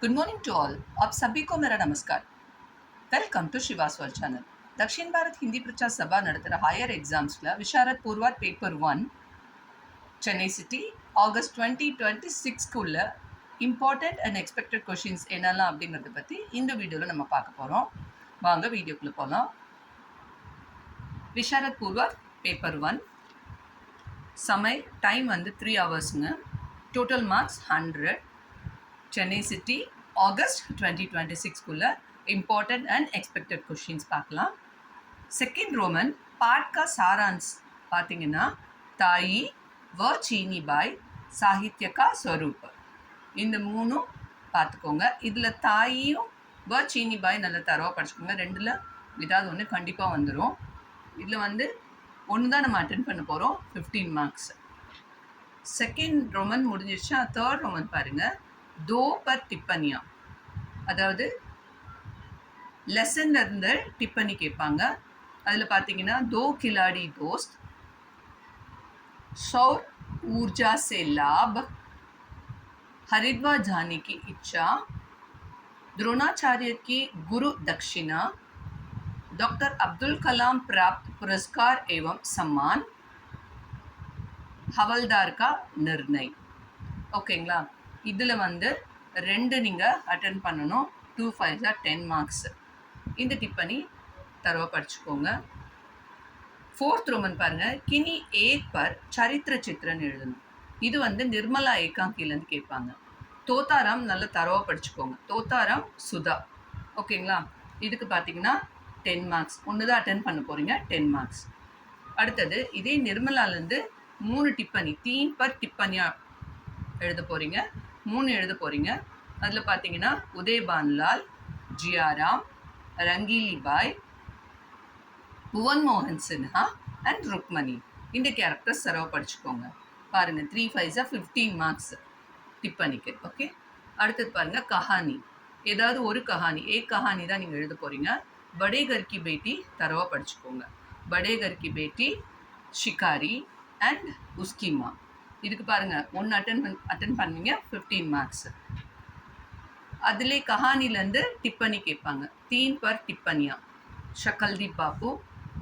Good morning to all. आप सभी को मेरा नमस्कार। Welcome to Shivas world channel. Dakshin Bharat Hindi Prachar Sabha நடத்துகிற ஹையர் எக்ஸாம்ஸில் Visharad Purvardh paper 1 Chennai city August 2026 உள்ள இம்பார்ட்டண்ட் அண்ட் எக்ஸ்பெக்டட் கொஷின்ஸ் என்னெல்லாம் அப்படிங்கிறத பற்றி இந்த வீடியோவில் நம்ம பார்க்க போகிறோம். வாங்க வீடியோக்குள்ளே போகலாம். விஷாரத் பூர்வார் பேப்பர் 1 சமை டைம் வந்து 3 ஹவர்ஸுங்க. Total marks 100. Chennai city August 2026 important and expected questions பார்க்கலாம். செகண்ட் ரோமன் பாட் கா சாராंश பார்த்தீங்கன்னா தாயி வ சீனி பாய் சாகித்ய கா ஸ்வரூப், இந்த மூணும் பார்த்துக்கோங்க. இதில் தாயியும் வ சீனி பாய் நல்லா தரவாக படிச்சுக்கோங்க. ரெண்டில் ஏதாவது ஒன்று கண்டிப்பாக வந்துடும். இதில் வந்து ஒன்று தான் நம்ம அட்டென்ட் பண்ண போகிறோம். 15 மார்க்ஸ். செகண்ட் ரோமன் முடிஞ்சிடுச்சா. தேர்ட் ரோமன் பாருங்கள். दो पर टिप्पणियाँ, அதாவது லெசன்ல இருந்து டிப்பனி கேட்பாங்க. அதில் பார்த்தீங்கன்னா दो खिलाड़ी दोस्त, सौर ऊर्जा से लाभ, हरिद्वार जाने की इच्छा, द्रोणाचार्य की गुरु दक्षिणा, डॉक्टर अब्दुल कलाम प्राप्त पुरस्कार एवं सम्मान, हवलदार का निर्णय. ஓகேங்களா. இதில் வந்து 2 நீங்கள் அட்டென்ட் பண்ணணும். 2 5 10 மார்க்ஸ். இந்த டிப்பனி தரவா படிச்சுக்கோங்க. ஃபோர்த் ரோமன் பாருங்கள். கினி ஏக் பர் சரித்திர சித்திரன்னு எழுதணும். இது வந்து நிர்மலா ஏகாங்கிலேருந்து கேட்பாங்க. தோத்தாராம் நல்ல தரவாக படிச்சுக்கோங்க. தோத்தாராம் சுதா. ஓகேங்களா. இதுக்கு பார்த்தீங்கன்னா 10 மார்க்ஸ். ஒன்று தான் அட்டென்ட் பண்ண போகிறீங்க. 10 மார்க்ஸ். அடுத்தது இதே நிர்மலாலேருந்து 3 டிப்பனி தீன் பர் டிப்பனியாக எழுத போகிறீங்க. 3 எழுத போகிறீங்க. அதில் பார்த்தீங்கன்னா உதயபான்லால், ஜியாராம், ரங்கீலி பாய், புவன் மோகன் சின்ஹா அண்ட் ருக்மணி. இந்த கேரக்டர்ஸ் சரவ படிச்சுக்கோங்க. பாருங்கள் 3 5 15 மார்க்ஸ் டிப்பனிக்கு. ஓகே. அடுத்தது பாருங்கள் கஹானி. ஏதாவது ஒரு கஹானி, கஹானி தான் நீங்கள் எழுத போகிறீங்க. படே கர் கி பேட்டி தரவா படிச்சுக்கோங்க. படே கர் கி பேட்டி, ஷிகாரி அண்ட் உஸ்கி மாँ. இதுக்கு பாருங்கள் 1 அட்டன் பண்ணுவீங்க. 15 மார்க்ஸ். அதிலே கஹானிலேருந்து டிப்பனி கேட்பாங்க. தீன் பர் டிப்பனியா, ஷக்கல்தீப் பாபு,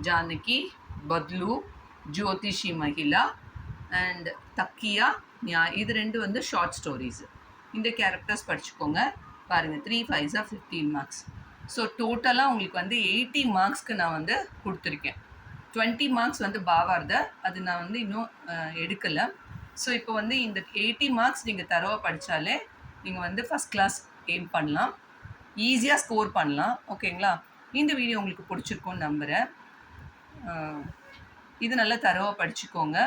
ஜானகி, பத்லு, ஜோதிஷி மகிழா அண்ட் தக்கியா நியாய். இது 2 வந்து ஷார்ட் ஸ்டோரிஸ். இந்த கேரக்டர்ஸ் படிச்சுக்கோங்க. பாருங்கள் 3 5 15 மார்க்ஸ். ஸோ டோட்டலாக உங்களுக்கு வந்து 80 மார்க்ஸ்க்கு நான் வந்து கொடுத்துருக்கேன். 20 மார்க்ஸ் வந்து பாவார்த, அது நான் வந்து இன்னும் எடுக்கலை. ஸோ இப்போ வந்து இந்த 80 மார்க்ஸ் நீங்கள் தரவாக படித்தாலே நீங்கள் வந்து ஃபஸ்ட் கிளாஸ் எய்ம் பண்ணலாம், ஈஸியாக ஸ்கோர் பண்ணலாம். ஓகேங்களா. இந்த வீடியோ உங்களுக்கு பிடிச்சிருக்கும்னு நம்புகிறேன். இது நல்லா தரவாக படிச்சுக்கோங்க.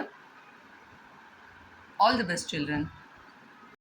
All the best children.